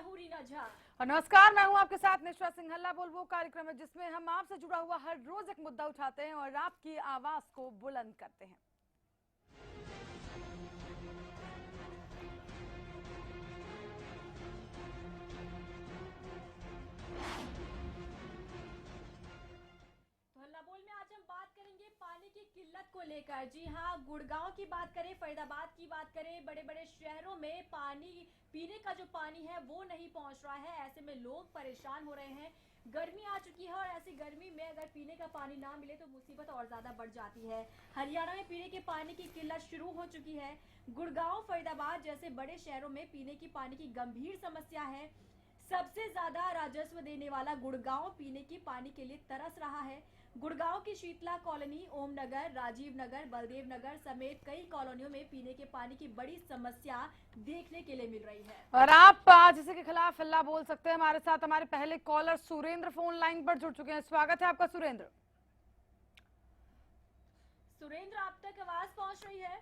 हूँ रीना झा। और नमस्कार, मैं हूँ आपके साथ निशा सिंह। हल्ला बोल वो कार्यक्रम है जिसमें हम आपसे जुड़ा हुआ हर रोज एक मुद्दा उठाते हैं और आपकी आवाज को बुलंद करते हैं। हल्ला बोल में आज हम बात करेंगे पानी की किल्लत को लेकर। जी हाँ, गुड़गांव की बात करें, फरीदाबाद की बात करें, बड़े बड़े शहरों में पानी, पीने का जो पानी है वो नहीं पहुंच रहा है। ऐसे में लोग परेशान हो रहे हैं। गर्मी आ चुकी है और ऐसी गर्मी में अगर पीने का पानी ना मिले तो मुसीबत और ज्यादा बढ़ जाती है। हरियाणा में पीने के पानी की किल्लत शुरू हो चुकी है। गुड़गांव, फरीदाबाद जैसे बड़े शहरों में पीने की पानी की गंभीर समस्या है। सबसे ज्यादा राजस्व देने वाला गुड़गांव पीने की पानी के लिए तरस रहा है। गुड़गांव की शीतला कॉलोनी, ओम नगर, राजीव नगर, बलदेव नगर समेत कई कॉलोनियों में पीने के पानी की बड़ी समस्या देखने के लिए मिल रही है। और आप आज इसी के खिलाफ हल्ला बोल सकते हैं। हमारे साथ हमारे पहले कॉलर सुरेंद्र फोन लाइन पर जुड़ चुके हैं। स्वागत है आपका सुरेंद्र। सुरेंद्र, आप तक आवाज पहुंच रही है?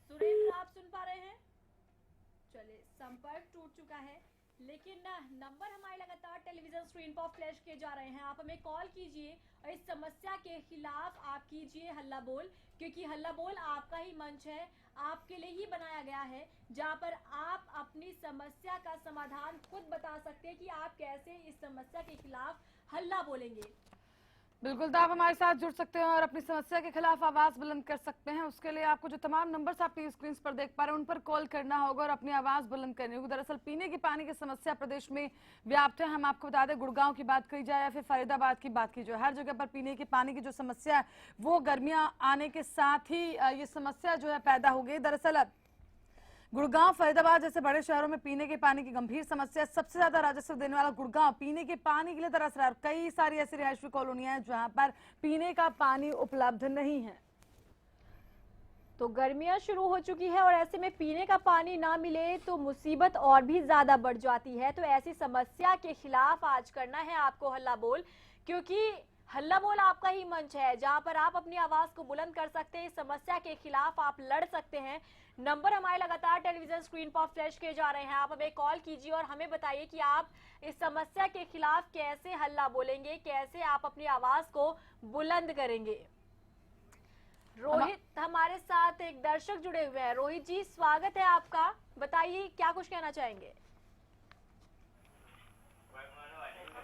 सुरेंद्र, आप सुन पा रहे हैं? चलिए, संपर्क टूट चुका है, लेकिन नंबर हमारे लगातार टेलीविजन स्क्रीन पर फ्लैश किए जा रहे हैं। आप हमें कॉल कीजिए और इस समस्या के खिलाफ आप कीजिए हल्ला बोल, क्योंकि हल्ला बोल आपका ही मंच है, आपके लिए ही बनाया गया है, जहां पर आप अपनी समस्या का समाधान खुद बता सकते हैं कि आप कैसे इस समस्या के खिलाफ हल्ला बोलेंगे। बिल्कुल, तो आप हमारे साथ जुड़ सकते हैं और अपनी समस्या के खिलाफ आवाज बुलंद कर सकते हैं। उसके लिए आपको जो तमाम नंबर्स आपकी स्क्रीन पर देख पा रहे हैं उन पर कॉल करना होगा और अपनी आवाज बुलंद करनी होगी। दरअसल पीने के पानी की समस्या प्रदेश में व्याप्त है। हम आपको बता दें, गुड़गांव की बात करी जाए या फिर फरीदाबाद की बात की जाए, हर जगह पर पीने के पानी की जो समस्या है वो गर्मियां आने के साथ ही ये समस्या जो है पैदा हो गई। दरअसल गुड़गांव, फरीदाबाद जैसे बड़े शहरों में पीने के पानी की गंभीर समस्या, सबसे ज्यादा राजस्व देने वाला गुड़गांव पीने के पानी के लिए तरस रहा है। कई सारी ऐसी रिहायशी कॉलोनियां हैं जहां पर पीने का पानी उपलब्ध नहीं है। तो गर्मियां शुरू हो चुकी है और ऐसे में पीने का पानी ना मिले तो मुसीबत और भी ज्यादा बढ़ जाती है। तो ऐसी समस्या के खिलाफ आज करना है आपको हल्ला बोल, क्योंकि हल्ला बोल आपका ही मंच है जहां पर आप अपनी आवाज को बुलंद कर सकते हैं। इस समस्या के खिलाफ आप लड़ सकते हैं। नंबर हमारे लगातार टेलीविजन स्क्रीन पर फ्लैश किए जा रहे हैं। आप हमें कॉल कीजिए और हमें बताइए कि आप इस समस्या के खिलाफ कैसे हल्ला बोलेंगे, कैसे आप अपनी आवाज को बुलंद करेंगे। रोहित हमारे साथ एक दर्शक जुड़े हुए हैं। रोहित जी, स्वागत है आपका, बताइए क्या कुछ कहना चाहेंगे।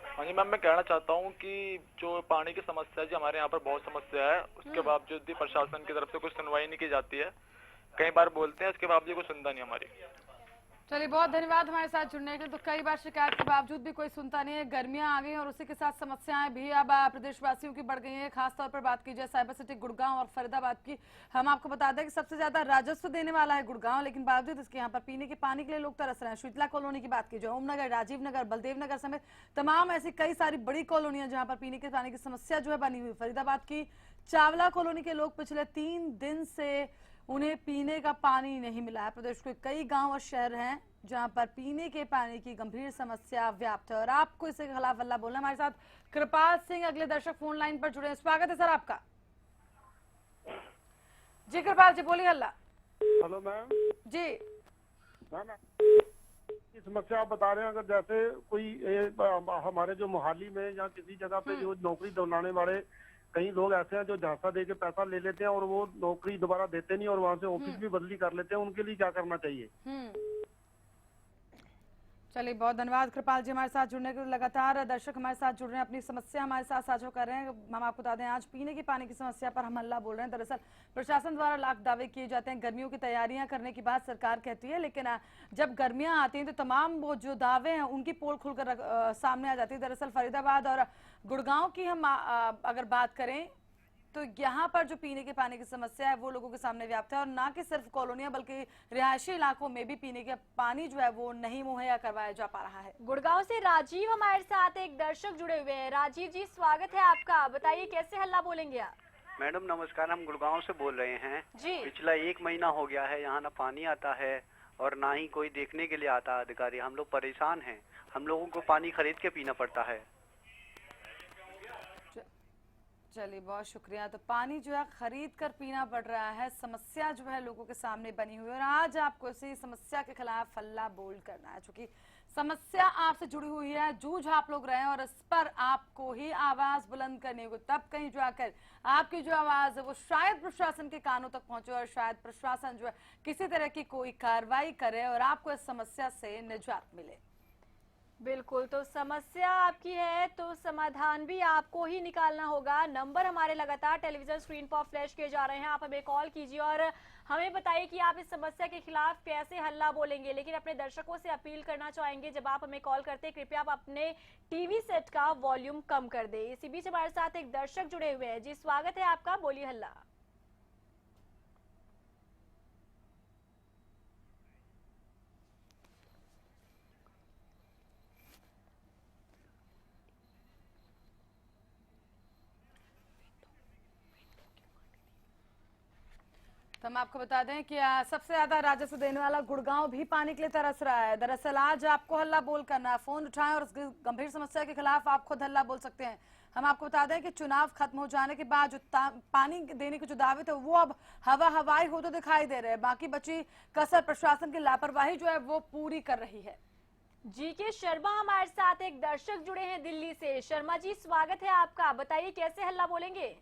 हाँ जी मैम, मैं कहना चाहता हूँ कि जो पानी की समस्या है जी, हमारे यहाँ पर बहुत समस्या है। उसके बावजूद भी प्रशासन की तरफ से कुछ सुनवाई नहीं की जाती है। कई बार बोलते हैं, उसके बावजूद कुछ सुनता नहीं हमारी। चलिए, बहुत धन्यवाद हमारे साथ जुड़ने के लिए। तो कई बार शिकायत के बावजूद भी कोई सुनता नहीं है। गर्मियां आ गई और उसी के साथ समस्याएं भी अब प्रदेशवासियों की बढ़ गई हैं। खासतौर पर बात की जाए साइबर सिटी गुड़गांव और फरीदाबाद की, हम आपको बता दें कि सबसे ज्यादा राजस्व देने वाला है गुड़गांव, लेकिन बावजूद इसके यहाँ पर पीने के पानी के लिए लोग तरस रहे हैं। शीतला कॉलोनी की बात की जाए, ओम नगर, राजीव नगर, बलदेव नगर समेत तमाम ऐसी कई सारी बड़ी कॉलोनियां जहाँ पर पीने के पानी की समस्या जो है बनी हुई। फरीदाबाद की चावला कॉलोनी के लोग पिछले 3 दिन से उन्हें पीने का पानी नहीं मिला है। प्रदेश के कई गांव और शहर हैं जहां पर पीने के पानी की गंभीर समस्या व्याप्त है और आपको इसके खिलाफ हल्ला बोलना। हमारे साथ कृपाल सिंह अगले दर्शक फोन लाइन पर जुड़े हैं। स्वागत है सर आपका। जी कृपाल जी, बोलिए। हल्ला। हेलो मैम जी मैम, की समस्या आप बता रहे हैं। अगर जैसे कोई हमारे जो मोहाली में या किसी जगह पे जो नौकरी दिलाने वाले कई लोग ऐसे हैं जो झांसा दे के पैसा ले लेते हैं और वो नौकरी दोबारा देते नहीं और वहाँ से ऑफिस भी बदली कर लेते हैं, उनके लिए क्या करना चाहिए? चलिए, बहुत धन्यवाद कृपाल जी हमारे साथ जुड़ने के लिए। लगातार दर्शक हमारे साथ जुड़ रहे हैं, अपनी समस्या हमारे साथ साझा कर रहे हैं। हम आपको बता दें, आज पीने के पानी की समस्या पर हम हल्ला बोल रहे हैं। दरअसल प्रशासन द्वारा लाख दावे किए जाते हैं, गर्मियों की तैयारियां करने की बात सरकार कहती है, लेकिन जब गर्मियां आती हैं तो तमाम वो जो दावे हैं उनकी पोल खुलकर सामने आ जाती है। दरअसल फरीदाबाद और गुड़गांव की हम अगर बात करें तो यहाँ पर जो पीने के पानी की समस्या है वो लोगों के सामने व्याप्त है और ना कि सिर्फ कॉलोनियां बल्कि रिहायशी इलाकों में भी पीने का पानी जो है वो नहीं मुहैया करवाया जा पा रहा है। गुड़गांव से राजीव हमारे साथ एक दर्शक जुड़े हुए हैं। राजीव जी, स्वागत है आपका, बताइए कैसे हल्ला बोलेंगे आप। मैडम नमस्कार, हम गुड़गांव से बोल रहे हैं जी। पिछला 1 महीना हो गया है, यहाँ ना पानी आता है और ना ही कोई देखने के लिए आता है अधिकारी। हम लोग परेशान हैं, हम लोगों को पानी खरीद के पीना पड़ता है। चलिए बहुत शुक्रिया। तो पानी जो है खरीद कर पीना पड़ रहा है, समस्या जो है लोगों के सामने बनी हुई है और आज आपको इसी समस्या के खिलाफ हल्ला बोल करना है। चूंकि समस्या आपसे जुड़ी हुई है, जूझ आप लोग रहे हैं और इस पर आपको ही आवाज बुलंद करनी होगी, तब कहीं जाकर आपकी जो आवाज है वो शायद प्रशासन के कानों तक पहुंचे और शायद प्रशासन जो है किसी तरह की कोई कार्रवाई करे और आपको इस समस्या से निजात मिले। बिल्कुल, तो समस्या आपकी है तो समाधान भी आपको ही निकालना होगा। नंबर हमारे लगातार टेलीविजन स्क्रीन पर फ्लैश किए जा रहे हैं, आप हमें कॉल कीजिए और हमें बताइए कि आप इस समस्या के खिलाफ कैसे हल्ला बोलेंगे। लेकिन अपने दर्शकों से अपील करना चाहेंगे, जब आप हमें कॉल करते हैं कृपया आप अपने टीवी सेट का वॉल्यूम कम कर दे। इसी बीच हमारे साथ एक दर्शक जुड़े हुए हैं। जी स्वागत है आपका, बोलिए हल्ला। तो हम आपको बता दें कि सबसे ज्यादा राजस्व देने वाला गुड़गांव भी पानी के लिए तरस रहा है। दरअसल आज आपको हल्ला बोल करना है, फोन उठाएं और इस गंभीर समस्या के खिलाफ आप खुद हल्ला बोल सकते हैं। हम आपको बता दें कि चुनाव खत्म हो जाने के बाद जो पानी देने के जो दावे थे वो अब हवाई होते दिखाई दे रहे हैं। बाकी बची कसर प्रशासन की लापरवाही जो है वो पूरी कर रही है। जी के शर्मा हमारे साथ एक दर्शक जुड़े हैं दिल्ली से। शर्मा जी स्वागत है आपका, बताइए कैसे हल्ला बोलेंगे।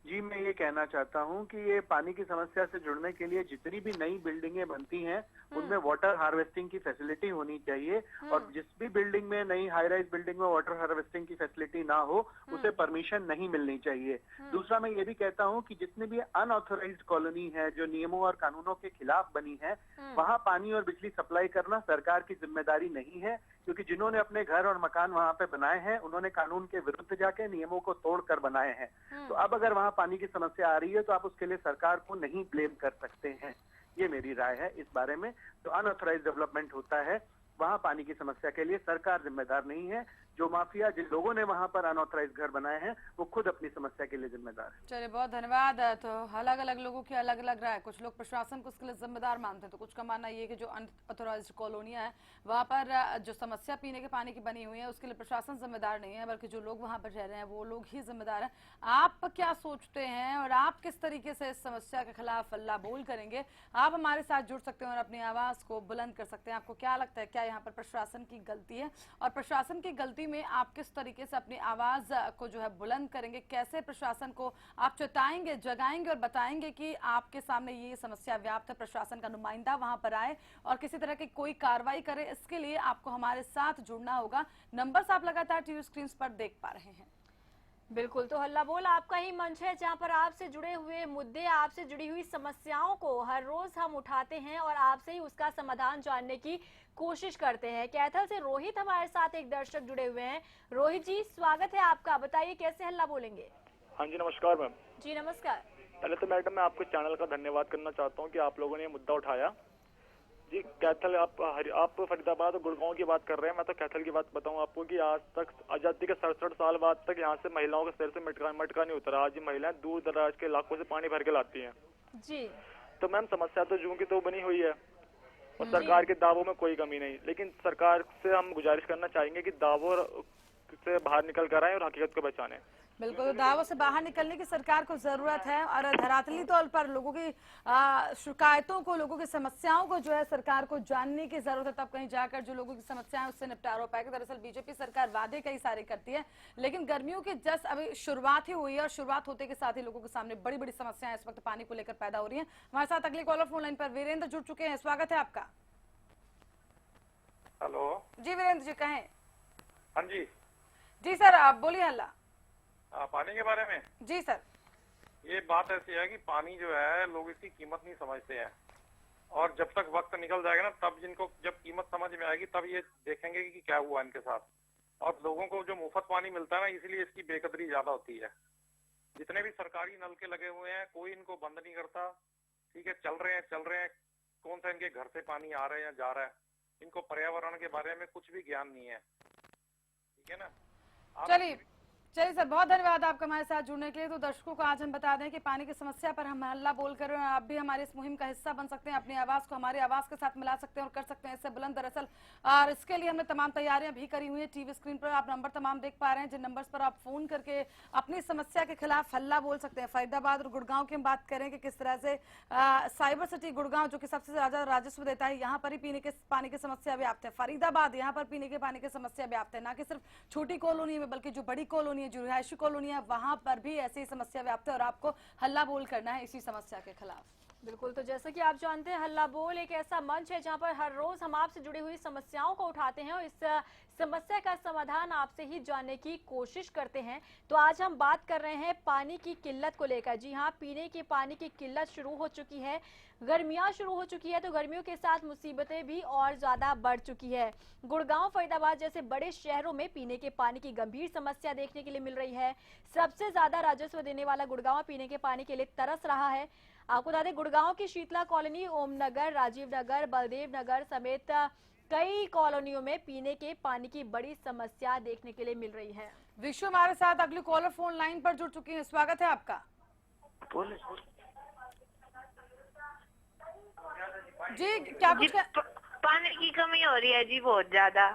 जी, मैं ये कहना चाहता हूँ कि ये पानी की समस्या से जुड़ने के लिए जितनी भी नई बिल्डिंगें बनती हैं उनमें वाटर हार्वेस्टिंग की फैसिलिटी होनी चाहिए और जिस भी बिल्डिंग में नई हाई राइज बिल्डिंग में वाटर हार्वेस्टिंग की फैसिलिटी ना हो उसे परमिशन नहीं मिलनी चाहिए। दूसरा, मैं ये भी कहता हूँ कि जितनी भी अनऑथोराइज्ड कॉलोनी है जो नियमों और कानूनों के खिलाफ बनी है वहाँ पानी और बिजली सप्लाई करना सरकार की जिम्मेदारी नहीं है, क्योंकि जिन्होंने अपने घर और मकान वहाँ पे बनाए हैं उन्होंने कानून के विरुद्ध जाके नियमों को तोड़कर बनाए हैं। तो अब अगर वहाँ पानी की समस्या आ रही है तो आप उसके लिए सरकार को नहीं ब्लेम कर सकते हैं। ये मेरी राय है इस बारे में। जो अनऑथराइज्ड डेवलपमेंट होता है वहाँ पानी की समस्या के लिए सरकार जिम्मेदार नहीं है। जो माफिया जिन लोगों ने वहाँ पर अनऑथराइज्ड घर बनाए हैं वो खुद अपनी समस्या के लिए जिम्मेदार है। चलिए बहुत धन्यवाद। तो अलग अलग लोगों की अलग अलग राय, कुछ लोग प्रशासन को उसके लिए जिम्मेदार मानते हैं तो कुछ का मानना ये कि जो अनऑथराइज्ड कॉलोनियां हैं वहाँ पर जो समस्या पीने के पानी की बनी हुई है उसके लिए प्रशासन जिम्मेदार नहीं है, बल्कि जो लोग वहाँ पर रह रहे हैं वो लोग ही जिम्मेदार हैं। आप क्या सोचते हैं और आप किस तरीके से इस समस्या के खिलाफ हल्ला बोल करेंगे, आप हमारे साथ जुड़ सकते हैं और अपनी आवाज को बुलंद कर सकते हैं। आपको क्या लगता है, क्या यहाँ पर प्रशासन की गलती है और प्रशासन की गलती में आप किस तरीके से अपनी आवाज को जो है बुलंद करेंगे, कैसे प्रशासन को आप चेताएंगे, जगाएंगे और बताएंगे कि आपके सामने ये समस्या व्याप्त है, प्रशासन का नुमाइंदा वहां पर आए और किसी तरह की कोई कार्रवाई करे। इसके लिए आपको हमारे साथ जुड़ना होगा। नंबर्स आप लगातार टीवी स्क्रीन पर देख पा रहे हैं। बिल्कुल, तो हल्ला बोल आपका ही मंच है जहां पर आपसे जुड़े हुए मुद्दे, आपसे जुड़ी हुई समस्याओं को हर रोज हम उठाते हैं और आपसे ही उसका समाधान जानने की कोशिश करते हैं। कैथल से रोहित हमारे साथ एक दर्शक जुड़े हुए हैं। रोहित जी स्वागत है आपका, बताइए कैसे हल्ला बोलेंगे। हाँ जी नमस्कार मैम। जी नमस्कार। पहले तो मैडम मैं आपके चैनल का धन्यवाद करना चाहता हूँ कि आप लोगों ने ये मुद्दा उठाया। जी कैथल आप फरीदाबाद और गुड़गांव की बात कर रहे हैं, मैं तो कैथल की बात बताऊं आपको कि आज तक आजादी के 67 साल बाद तक यहाँ से महिलाओं के सिर से मटका नहीं उतरा। आज ये महिलाएं दूर दराज के इलाकों से पानी भर के लाती हैं। जी तो मैम समस्या तो जूं की तो बनी हुई है और सरकार के दावों में कोई कमी नहीं, लेकिन सरकार से हम गुजारिश करना चाहेंगे कि दावों से बाहर निकल कर आए और हकीकत को पहचाने। बिल्कुल, तो दावों से बाहर निकलने की सरकार को जरूरत है और धरातली तौर पर लोगों की शिकायतों को, लोगों की समस्याओं को जो है सरकार को जानने की जरूरत है, तब कहीं जाकर जो लोगों की समस्याएं उससे निपटारा हो पाएगा। दरअसल बीजेपी सरकार वादे कई सारे करती है लेकिन गर्मियों की जस्ट अभी शुरुआत ही हुई है और शुरुआत होते के साथ ही लोगों के सामने बड़ी बड़ी समस्याएं इस वक्त पानी को लेकर पैदा हो रही है। हमारे साथ अगली कॉलर फोन लाइन पर वीरेंद्र जुड़ चुके हैं, स्वागत है आपका। हेलो जी वीरेंद्र जी कहें। हाँ जी जी सर आप बोलिए हल्ला। पानी के बारे में जी सर। ये बात ऐसी है कि पानी जो है लोग इसकी कीमत नहीं समझते हैं और जब तक वक्त निकल जाएगा ना तब जिनको जब कीमत समझ में आएगी तब ये देखेंगे कि क्या हुआ इनके साथ। और लोगों को जो मुफ्त पानी मिलता है ना इसलिए इसकी बेकदरी ज्यादा होती है। जितने भी सरकारी नलके लगे हुए हैं कोई इनको बंद नहीं करता, ठीक है, चल रहे हैं। कौन सा इनके घर से पानी आ रहा है या जा रहा है, इनको पर्यावरण के बारे में कुछ भी ज्ञान नहीं है, ठीक है ना। चलिए चलिए सर, बहुत धन्यवाद आपका हमारे साथ जुड़ने के लिए। तो दर्शकों को आज हम बता दें कि पानी की समस्या पर हम हल्ला बोल कर रहे हैं। आप भी हमारे इस मुहिम का हिस्सा बन सकते हैं, अपनी आवाज को हमारी आवाज के साथ मिला सकते हैं और कर सकते हैं इससे बुलंद। दरअसल और इसके लिए हमने तमाम तैयारियां भी करी हुई है। टीवी स्क्रीन पर आप नंबर तमाम देख पा रहे हैं, जिन नंबर्स पर आप फोन करके अपनी समस्या के खिलाफ हल्ला बोल सकते हैं। फरीदाबाद और गुड़गांव की हम बात करें कि किस तरह से साइबर सिटी गुड़गांव, जो कि सबसे ज्यादा राजस्व देता है, यहाँ पर ही पीने के पानी की समस्या व्याप्त है। फरीदाबाद, यहाँ पर पीने के पानी की समस्या व्याप्त है, न कि सिर्फ छोटी कॉलोनी में बल्कि जो बड़ी कॉलोनी है, जो रिहायशी कॉलोनी है, वहां पर भी ऐसी समस्या व्याप्त है और आपको हल्ला बोल करना है इसी समस्या के खिलाफ। बिल्कुल, तो जैसा कि आप जानते हैं, हल्ला बोल एक ऐसा मंच है जहां पर हर रोज हम आपसे जुड़ी हुई समस्याओं को उठाते हैं और इस समस्या का समाधान आपसे ही जानने की कोशिश करते हैं। तो आज हम बात कर रहे हैं पानी की किल्लत को लेकर। जी हाँ, पीने के पानी की किल्लत शुरू हो चुकी है, गर्मियां शुरू हो चुकी है, तो गर्मियों के साथ मुसीबतें भी और ज्यादा बढ़ चुकी है। गुड़गांव, फरीदाबाद जैसे बड़े शहरों में पीने के पानी की गंभीर समस्या देखने के लिए मिल रही है। सबसे ज्यादा राजस्व देने वाला गुड़गांव पीने के पानी के लिए तरस रहा है। आपको बता दें, गुड़गांव की शीतला कॉलोनी, ओम नगर, राजीव नगर, बलदेव नगर समेत कई कॉलोनियों में पीने के पानी की बड़ी समस्या देखने के लिए मिल रही है। विश्व हमारे साथ अगली कॉलर फोन लाइन पर जुड़ चुकी है, स्वागत है आपका। जी, क्या कुछ पानी की कमी हो रही है जी, बहुत ज्यादा।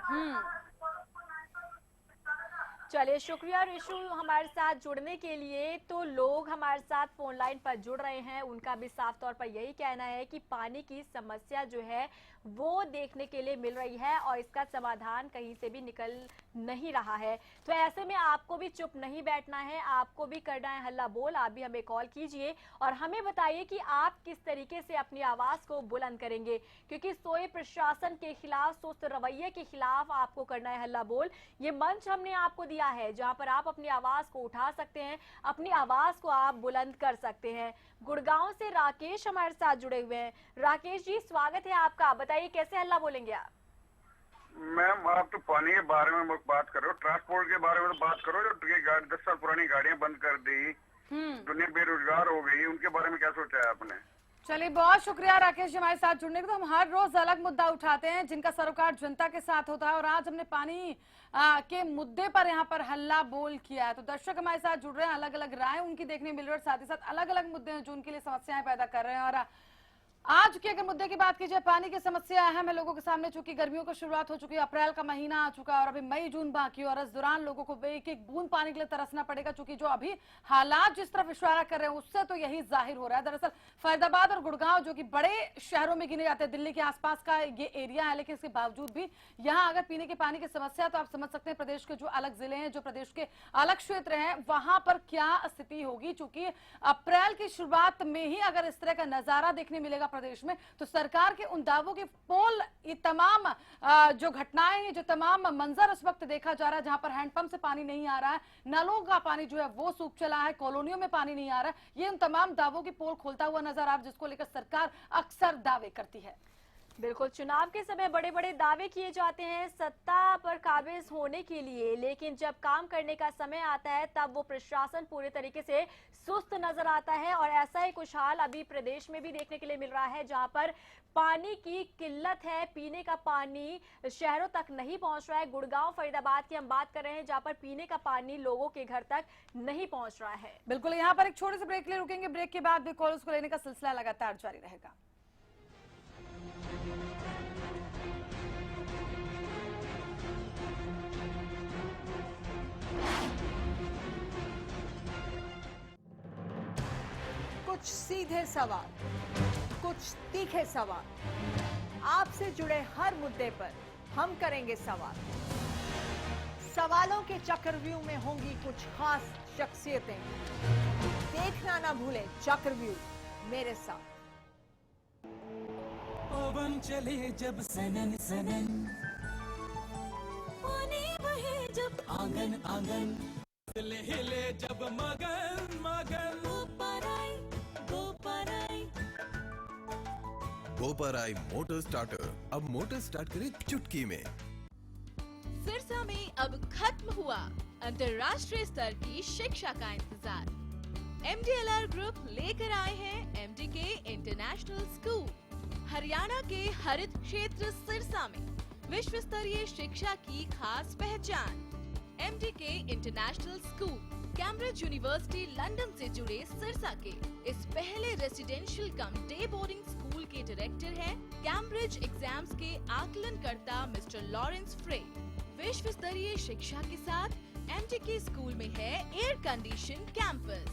चलिए, शुक्रिया रिशु हमारे साथ जुड़ने के लिए। तो लोग हमारे साथ फोन लाइन पर जुड़ रहे हैं, उनका भी साफ तौर पर यही कहना है कि पानी की समस्या जो है वो देखने के लिए मिल रही है और इसका समाधान कहीं से भी निकल नहीं रहा है। तो ऐसे में आपको भी चुप नहीं बैठना है, आपको भी करना है हल्ला बोल। आप भी हमें कॉल कीजिए और हमें बताइए कि आप किस तरीके से अपनी आवाज को बुलंद करेंगे, क्योंकि सोए प्रशासन के खिलाफ, सुस्त रवैये के खिलाफ आपको करना है हल्ला बोल। ये मंच हमने आपको दिया है जहां पर आप अपनी आवाज को उठा सकते हैं, अपनी आवाज को आप बुलंद कर सकते हैं। गुड़गांव से राकेश हमारे साथ जुड़े हुए हैं। राकेश जी, स्वागत है आपका, बताइए कैसे हल्ला बोलेंगे आप? मैम, आप तो पानी के बारे में बात करो, ट्रांसपोर्ट के बारे में तो बात करो। जो 10 साल पुरानी गाड़ियां बंद कर दी, दुनिया बेरोजगार हो गई, उनके बारे में क्या सोचा है आपने? चलिए, बहुत शुक्रिया राकेश जी हमारे साथ जुड़ने के। तो हम हर रोज अलग मुद्दा उठाते हैं जिनका सरोकार जनता के साथ होता है और आज हमने पानी के मुद्दे पर यहाँ पर हल्ला बोल किया है। तो दर्शक हमारे साथ जुड़ रहे हैं, अलग अलग राय उनकी देखने मिल रही है और साथ ही साथ अलग अलग मुद्दे हैं जो उनके लिए समस्याएं पैदा कर रहे हैं। और आज के अगर मुद्दे की बात की जाए, पानी की समस्या अहम है लोगों के सामने, चूंकि गर्मियों की शुरुआत हो चुकी है, अप्रैल का महीना आ चुका है और अभी मई जून बाकी है और इस दौरान लोगों को एक एक बूंद पानी के लिए तरसना पड़ेगा। चूंकि जो अभी हालात जिस तरफ इशारा कर रहे हैं उससे तो यही जाहिर हो रहा है। दरअसल फरीदाबाद और गुड़गांव जो कि बड़े शहरों में गिने जाते हैं, दिल्ली के आसपास का ये एरिया है, लेकिन इसके बावजूद भी यहाँ अगर पीने के पानी की समस्या, तो आप समझ सकते हैं प्रदेश के जो अलग जिले हैं, जो प्रदेश के अलग क्षेत्र हैं, वहां पर क्या स्थिति होगी। चूंकि अप्रैल की शुरुआत में ही अगर इस तरह का नजारा देखने मिलेगा प्रदेश में, तो सरकार के उन दावों के पोल, ये तमाम जो घटनाएं हैं, जो तमाम मंजर इस वक्त देखा जा रहा है, जहां पर हैंडपंप से पानी नहीं आ रहा है, नलों का पानी जो है वो सूख चला है, कॉलोनियों में पानी नहीं आ रहा है, ये उन तमाम दावों की पोल खोलता हुआ नजर आ रहा है, जिसको लेकर सरकार अक्सर दावे करती है। बिल्कुल, चुनाव के समय बड़े बड़े दावे किए जाते हैं सत्ता पर काबिज होने के लिए, लेकिन जब काम करने का समय आता है तब वो प्रशासन पूरे तरीके से सुस्त नजर आता है। और ऐसा ही कुछ हाल अभी प्रदेश में भी देखने के लिए मिल रहा है, जहां पर पानी की किल्लत है, पीने का पानी शहरों तक नहीं पहुंच रहा है। गुड़गांव, फरीदाबाद की हम बात कर रहे हैं, जहां पर पीने का पानी लोगों के घर तक नहीं पहुंच रहा है। बिल्कुल, यहाँ पर एक छोटे से ब्रेक ले रुकेंगे, ब्रेक के बाद भी कॉल्स को लेने का सिलसिला लगातार जारी रहेगा। कुछ सीधे सवाल, कुछ तीखे सवाल, आपसे जुड़े हर मुद्दे पर हम करेंगे सवाल। सवालों के चक्रव्यूह में होंगी कुछ खास शख्सियतें। देखना ना भूलें चक्रव्यूह मेरे साथ। पवन चले जब सनन सनन, पानी बहे जब आंगन आंगन, हिले हिले जब मगन मगन, गोपराई मोटर स्टार्टर अब मोटर स्टार्ट करे चुटकी में। सिरसा में अब खत्म हुआ अंतर्राष्ट्रीय स्तर की शिक्षा का इंतजार। MDLR ग्रुप लेकर आए हैं MDK इंटरनेशनल स्कूल। हरियाणा के हरित क्षेत्र सिरसा में विश्व स्तरीय शिक्षा की खास पहचान। MDK international school Cambridge university London से जुड़े सिरसा के इस पहले रेसिडेंशियल कम डे बोर्डिंग स्कूल के डायरेक्टर हैं कैम्ब्रिज एग्जाम्स के आकलनकर्ता मिस्टर लॉरेंस फ्रे। विश्व स्तरीय शिक्षा के साथ MDK स्कूल में है एयर कंडीशन कैंपस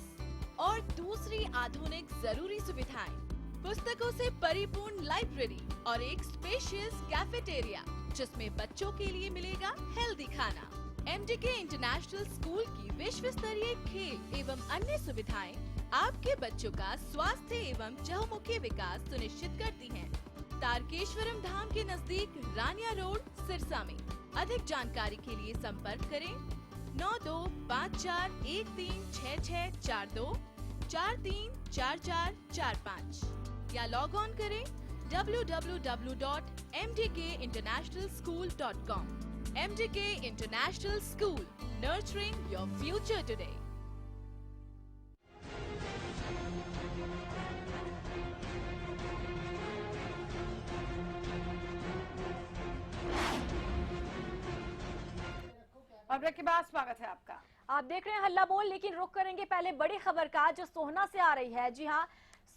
और दूसरी आधुनिक जरूरी सुविधाएं, पुस्तकों से परिपूर्ण लाइब्रेरी और एक स्पेशियस कैफेटेरिया जिसमें बच्चों के लिए मिलेगा हेल्दी खाना। MDK इंटरनेशनल स्कूल की विश्व स्तरीय खेल एवं अन्य सुविधाएं आपके बच्चों का स्वास्थ्य एवं चहुमुखी विकास सुनिश्चित करती हैं। तारकेश्वरम धाम के नजदीक रानिया रोड सिरसा में। अधिक जानकारी के लिए संपर्क करें 9254136642 434445 या लॉग ऑन करें www.mdkinternationalschool.com। MDK International School, nurturing your future today. और ब्रेक के बाद स्वागत है आपका। आप देख रहे हैं हल्ला बोल, लेकिन रुक करेंगे पहले बड़ी खबर का जो सोहना से आ रही है। जी हाँ,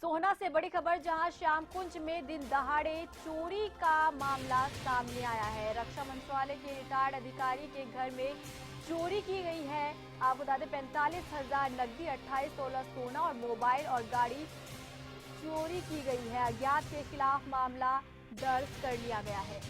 सोहना से बड़ी खबर, जहां श्याम कुंज में दिन दहाड़े चोरी का मामला सामने आया है। रक्षा मंत्रालय के रिटायर्ड अधिकारी के घर में चोरी की गई है। आपको बता दें 45,000 नकदी, 28 तोला सोना और मोबाइल और गाड़ी चोरी की गई है। अज्ञात के खिलाफ मामला दर्ज कर लिया गया है।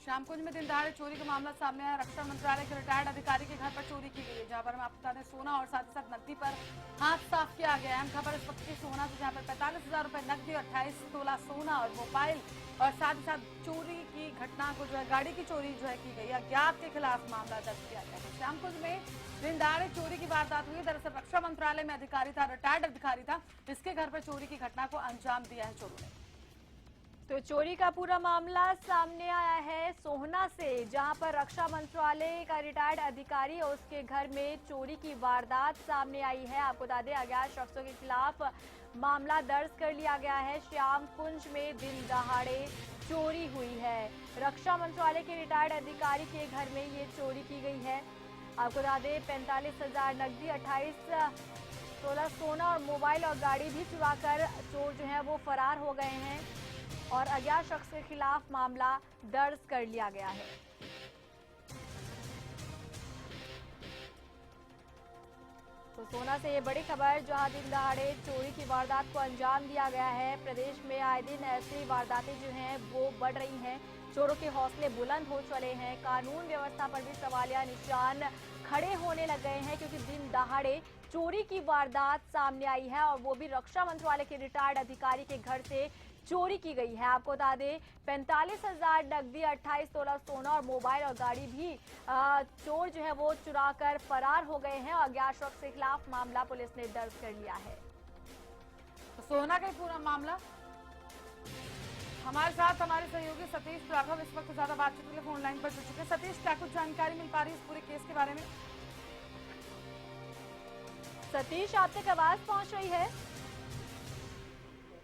श्यामकुंज में दिन दहाड़े चोरी का मामला सामने आया। रक्षा मंत्रालय के रिटायर्ड अधिकारी के घर पर चोरी की गई है, जहां पर हम आपको बता दें सोना और साथ ही साथ नकदी पर हाथ साफ किया गया है। अहम खबर इस वक्त की सोना से, जहां पर 45,000 रुपए नकदी, 28 तोला सोना और मोबाइल और साथ ही साथ चोरी की घटना को जो है गाड़ी की चोरी जो है की गई। अज्ञात के खिलाफ मामला दर्ज किया गया है। श्यामकुंज में दिन दहाड़े चोरी की वारदात हुई। दरअसल रक्षा मंत्रालय में अधिकारी था, रिटायर्ड अधिकारी था, इसके घर पर चोरी की घटना को अंजाम दिया है चोरों ने। तो चोरी का पूरा मामला सामने आया है सोहना से, जहां पर रक्षा मंत्रालय का रिटायर्ड अधिकारी और उसके घर में चोरी की वारदात सामने आई है। आपको बता दें अज्ञात शख्सों के खिलाफ मामला दर्ज कर लिया गया है। श्याम कुंज में दिन दहाड़े चोरी हुई है। रक्षा मंत्रालय के रिटायर्ड अधिकारी के घर में ये चोरी की गई है। आपको बता दें 45,000 नकदी, 28 तोला सोना और मोबाइल और गाड़ी भी चुराकर चोर जो है वो फरार हो गए हैं और अज्ञात शख्स के खिलाफ मामला दर्ज कर लिया गया है। तो सोना से ये बड़ी खबर, जहां दिन दहाड़े चोरी की वारदात को अंजाम दिया गया है। प्रदेश में आए दिन ऐसी वारदातें जो हैं वो बढ़ रही हैं। चोरों के हौसले बुलंद हो चले हैं। कानून व्यवस्था पर भी सवालिया निशान खड़े होने लग गए हैं, क्योंकि दिन दहाड़े चोरी की वारदात सामने आई है और वो भी रक्षा मंत्रालय के रिटायर्ड अधिकारी के घर से चोरी की गई है। आपको बता दें 45,000 नकदी, 28 तोला सोना और मोबाइल और गाड़ी भी चोर जो है वो चुरा कर फरार हो गए हैं और अज्ञात शख्स के खिलाफ मामला पुलिस ने दर्ज कर लिया है। तो सोना का पूरा मामला, हमारे साथ हमारे सहयोगी सतीश राघव इस वक्त ज्यादा बातचीत के लिए फोन लाइन पर जुड़ चुके हैं। सतीश, क्या कुछ जानकारी मिल पा रही है इस पूरे केस के बारे में? सतीश, आप तक आवाज पहुंच रही है?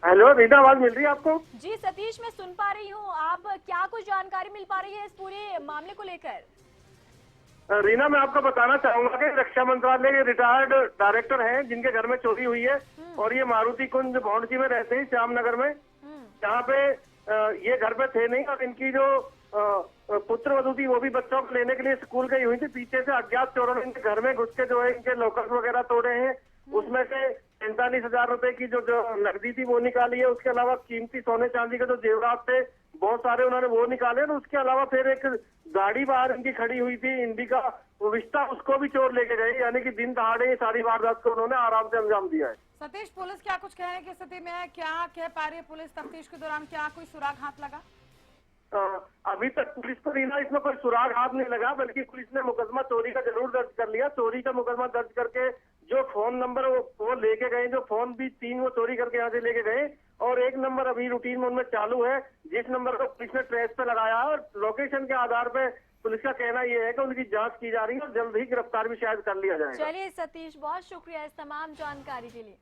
हेलो रीना, आवाज मिल रही है आपको? जी सतीश, मैं सुन पा रही हूँ। आप क्या कुछ जानकारी मिल पा रही है इस पूरे मामले को लेकर? रीना, मैं आपको बताना चाहूंगा कि रक्षा मंत्रालय के रिटायर्ड डायरेक्टर हैं जिनके घर में चोरी हुई है और ये मारुति कुंज भौंडजी में रहते हैं, श्यामनगर में, जहाँ पे ये घर पे थे नहीं और इनकी जो पुत्र वधू थी वो भी बच्चों को लेने के लिए स्कूल गई हुई थी। पीछे से अज्ञात चोरों ने इनके घर में घुस के जो है इनके लॉकर वगैरह तोड़े हैं। उसमें से 45,000 रुपए की जो नकदी थी वो निकाली है। उसके अलावा कीमती सोने चांदी के जो जेवरात थे बहुत सारे उन्होंने वो निकाले। और उसके अलावा फिर एक गाड़ी बाहर इनकी खड़ी हुई थी इंडिका विस्टा, उसको भी चोर लेके गए। यानी कि दिन दहाड़े ये सारी वारदात को उन्होंने आराम से अंजाम दिया है। सतीश, पुलिस क्या कुछ कहने की स्थिति में है? क्या कह पा रही है पुलिस? तफ्तीश के दौरान क्या कोई सुराग हाथ लगा? अभी तक पुलिस को रीना इसमें कोई सुराग हाथ नहीं लगा, बल्कि पुलिस ने मुकदमा चोरी का जरूर दर्ज कर लिया। चोरी का मुकदमा दर्ज करके जो फोन नंबर वो लेके गए, जो फोन भी 3 वो चोरी करके यहाँ से लेके गए और एक नंबर अभी रूटीन में उनमें चालू है, जिस नंबर को पुलिस ने ट्रेस पे लगाया है। और लोकेशन के आधार पे पुलिस का कहना ये है कि उनकी जांच की जा रही है और जल्द ही गिरफ्तार भी शायद कर लिया जाएगा। चलिए सतीश, बहुत शुक्रिया इस तमाम जानकारी के लिए।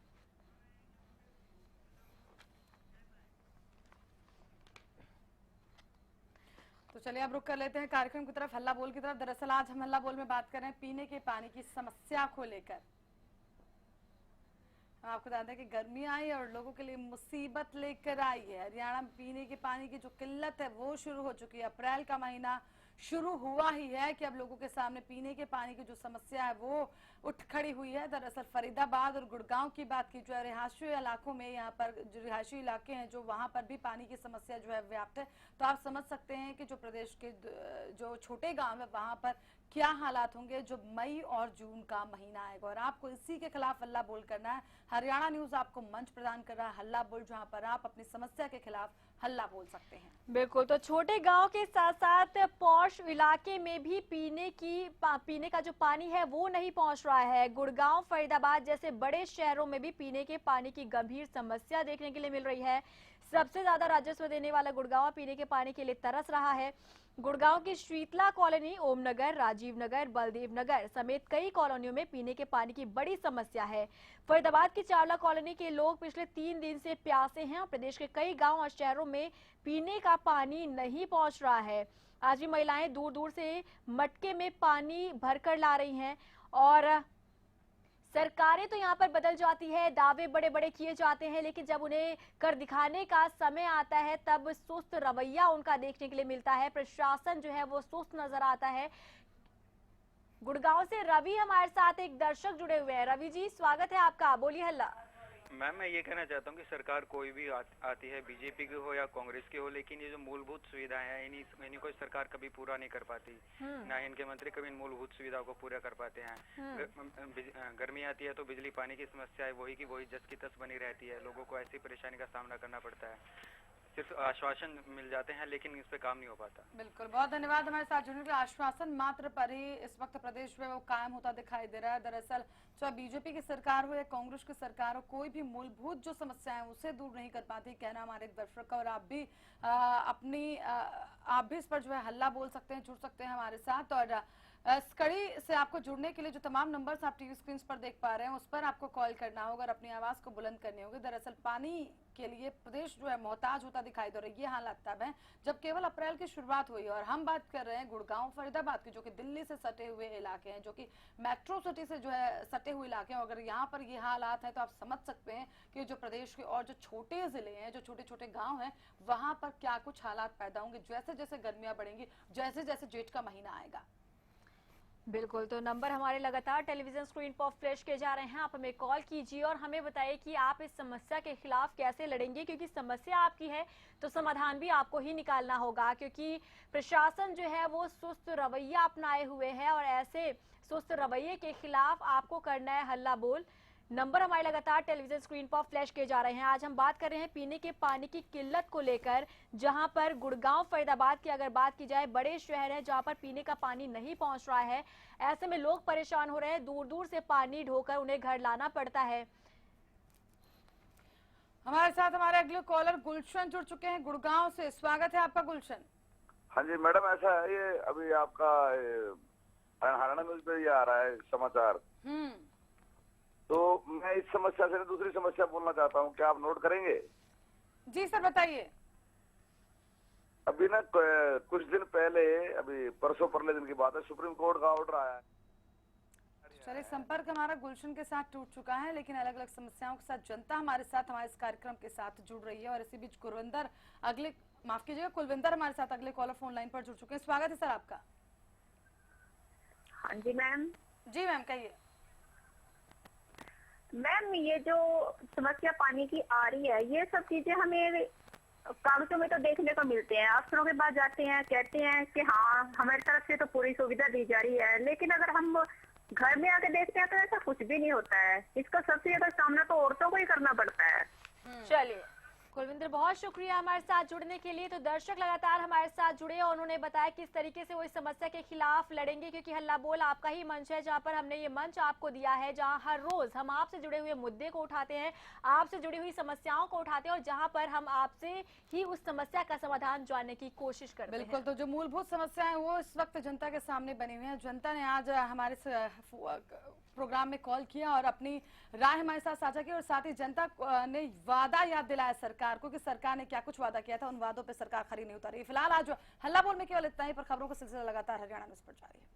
तो तो चलिए अब रुक कर लेते हैं कार्यक्रम की तरफ, हल्ला बोल की तरफ। दरअसल आज हम हल्ला बोल में बात कर रहे हैं पीने के पानी की समस्या को लेकर। हम आपको बता दें कि गर्मी आई और लोगों के लिए मुसीबत लेकर आई है। हरियाणा में पीने के पानी की जो किल्लत है वो शुरू हो चुकी है। अप्रैल का महीना शुरू हुआ ही है कि अब लोगों के सामने पीने के पानी की जो समस्या है वो उठ खड़ी हुई है। दरअसल फरीदाबाद और गुड़गांव की बात की जो है, रिहायशी इलाकों में, यहाँ पर जो रिहायशी इलाके हैं जो वहाँ पर भी पानी की समस्या जो है व्याप्त है। तो आप समझ सकते हैं कि जो प्रदेश के जो छोटे गांव है वहाँ पर क्या हालात होंगे जो मई और जून का महीना आएगा। और आपको इसी के खिलाफ हल्ला बोल करना है। हरियाणा न्यूज आपको मंच प्रदान कर रहा है हल्ला बोल, जहाँ पर आप अपनी समस्या के खिलाफ हल्ला बोल सकते हैं। बिल्कुल, तो छोटे गांव के साथ साथ पौष इलाके में भी पीने का जो पानी है वो नहीं पहुंच रहा है। गुड़गांव, फरीदाबाद जैसे बड़े शहरों में भी पीने के पानी की गंभीर समस्या देखने के लिए मिल रही है। सबसे ज्यादा राजस्व देने वाला गुड़गांव पीने के पानी के लिए तरस रहा है। गुड़गांव की शीतला कॉलोनी, ओम नगर, राजीव नगर, बलदेव नगर समेत कई कॉलोनियों में पीने के पानी की बड़ी समस्या है। फरीदाबाद की चावला कॉलोनी के लोग पिछले 3 दिन से प्यासे हैं और प्रदेश के कई गांव और शहरों में पीने का पानी नहीं पहुंच रहा है। आज भी महिलाएं दूर दूर से मटके में पानी भरकर ला रही हैं और सरकारें तो यहाँ पर बदल जाती है, दावे बड़े बड़े किए जाते हैं, लेकिन जब उन्हें कर दिखाने का समय आता है तब सुस्त रवैया उनका देखने के लिए मिलता है। प्रशासन जो है वो सुस्त नजर आता है। गुड़गांव से रवि हमारे साथ एक दर्शक जुड़े हुए हैं। रवि जी, स्वागत है आपका, बोलिए हल्ला। मैम, मैं ये कहना चाहता हूँ कि सरकार कोई भी आती है, बीजेपी की हो या कांग्रेस की हो, लेकिन ये जो मूलभूत सुविधाएं हैं इन्हीं को सरकार कभी पूरा नहीं कर पाती। ना इनके मंत्री कभी इन मूलभूत सुविधाओं को पूरा कर पाते हैं। गर्मी आती है तो बिजली पानी की समस्या है वही की वही जस की तस बनी रहती है। लोगों को ऐसी परेशानी का सामना करना पड़ता है। सिर्फ आश्वासन मिल जाते हैं लेकिन इस पे काम नहीं हो पाता। बिल्कुल, बहुत धन्यवाद हमारे साथ जुड़ने के लिए। आश्वासन मात्र पर ही इस वक्त प्रदेश में वो कायम होता दिखाई दे रहा है। दरअसल चाहे बीजेपी की सरकार हो या कांग्रेस की सरकार हो, कोई भी मूलभूत जो समस्याएं उसे दूर नहीं कर पाती। कहना हमारे एक दर्शक का, और आप भी इस पर जो है हल्ला बोल सकते हैं, जुड़ सकते हैं हमारे साथ। और इस कड़ी से आपको जुड़ने के लिए जो तमाम नंबर्स आप टीवी स्क्रीन पर देख पा रहे हैं उस पर आपको कॉल करना होगा और अपनी आवाज को बुलंद करनी होगी। दरअसल पानी के लिए प्रदेश जो है मोहताज होता दिखाई दे रहा है। ये हालात तब है जब केवल अप्रैल की शुरुआत हुई और हम बात कर रहे हैं गुड़गांव, फरीदाबाद की, जो कि दिल्ली से सटे हुए इलाके हैं, जो कि मेट्रो सिटी से जो है सटे हुए इलाके हैं। अगर यहाँ पर ये हालात है तो आप समझ सकते हैं कि जो प्रदेश के और जो छोटे जिले हैं, जो छोटे छोटे गाँव हैं, वहां पर क्या कुछ हालात पैदा होंगे जैसे जैसे गर्मियां बढ़ेंगी, जैसे जैसे जेठ का महीना आएगा। बिल्कुल, तो नंबर हमारे लगातार टेलीविजन स्क्रीन पर फ्लैश किए जा रहे हैं। आप हमें कॉल कीजिए और हमें बताइए कि आप इस समस्या के खिलाफ कैसे लड़ेंगे, क्योंकि समस्या आपकी है तो समाधान भी आपको ही निकालना होगा। क्योंकि प्रशासन जो है वो सुस्त रवैया अपनाए हुए है और ऐसे सुस्त रवैये के खिलाफ आपको करना है हल्ला बोल। नंबर हमारे लगातार टेलीविजन स्क्रीन पर फ्लैश किए जा रहे हैं। आज हम बात कर रहे हैं पीने के पानी की किल्लत को लेकर, जहां पर गुड़गांव, फरीदाबाद की अगर बात की जाए, बड़े शहर है जहां पर पीने का पानी नहीं पहुंच रहा है। ऐसे में लोग परेशान हो रहे हैं, दूर दूर से पानी ढोकर उन्हें घर लाना पड़ता है। हमारे साथ हमारे अगले कॉलर गुलशन जुड़ चुके हैं गुड़गांव से। स्वागत है आपका गुलशन। हाँ जी मैडम, ऐसा है, ये अभी आपका हरियाणा न्यूज पे ये आ रहा है समाचार, तो मैं इस समस्या से दूसरी समस्या बोलना चाहता हूँ, क्या आप नोट करेंगे? जी सर, बताइए। अभी ना कुछ दिन पहले, अभी परसों परले दिन की बात है, सुप्रीम कोर्ट का ऑर्डर आया है। चलिए, संपर्क हमारा गुलशन के साथ टूट चुका है, लेकिन अलग अलग समस्याओं के साथ जनता हमारे साथ हमारे इस कार्यक्रम के साथ जुड़ रही है। और इसी बीच कुलविंदर हमारे साथ अगले कॉलर फोन लाइन पर जुड़ चुके हैं। स्वागत है सर आपका। हाँ जी मैम। जी मैम, कहिए। मैम, ये जो समस्या पानी की आ रही है, ये सब चीजें हमें कागजों में तो देखने को मिलते हैं। अफसरों के पास जाते हैं, कहते हैं कि हाँ हमारी तरफ से तो पूरी सुविधा दी जा रही है, लेकिन अगर हम घर में आके देखते हैं तो ऐसा कुछ भी नहीं होता है। इसका सबसे ज्यादा सामना तो औरतों को ही करना पड़ता है। चलिए कुलविंदर, बहुत शुक्रिया हमारे साथ जुड़ने के लिए। तो दर्शक लगातार हमारे साथ जुड़े और उन्होंने बताया किस तरीके से वो इस समस्या के खिलाफ लड़ेंगे, क्योंकि हल्ला बोल आपका ही मंच है, जहां पर हमने ये मंच आपको दिया है, जहां हर रोज हम आपसे जुड़े हुए मुद्दे को उठाते हैं, आपसे जुड़ी हुई समस्याओं को उठाते हैं और जहां पर हम आपसे ही उस समस्या का समाधान जानने की कोशिश करते हैं। बिल्कुल, तो जो मूलभूत समस्या है वो इस वक्त जनता के सामने बनी हुई है। जनता ने आज हमारे प्रोग्राम में कॉल किया और अपनी राय हमारे साथ साझा की और साथ ही जनता ने वादा याद दिलाया सरकार को कि सरकार ने क्या कुछ वादा किया था, उन वादों पे सरकार खरी नहीं उतारी। फिलहाल आज हल्ला बोल में केवल इतना ही, पर खबरों का सिलसिला लगातार हरियाणा न्यूज़ पर जारी है।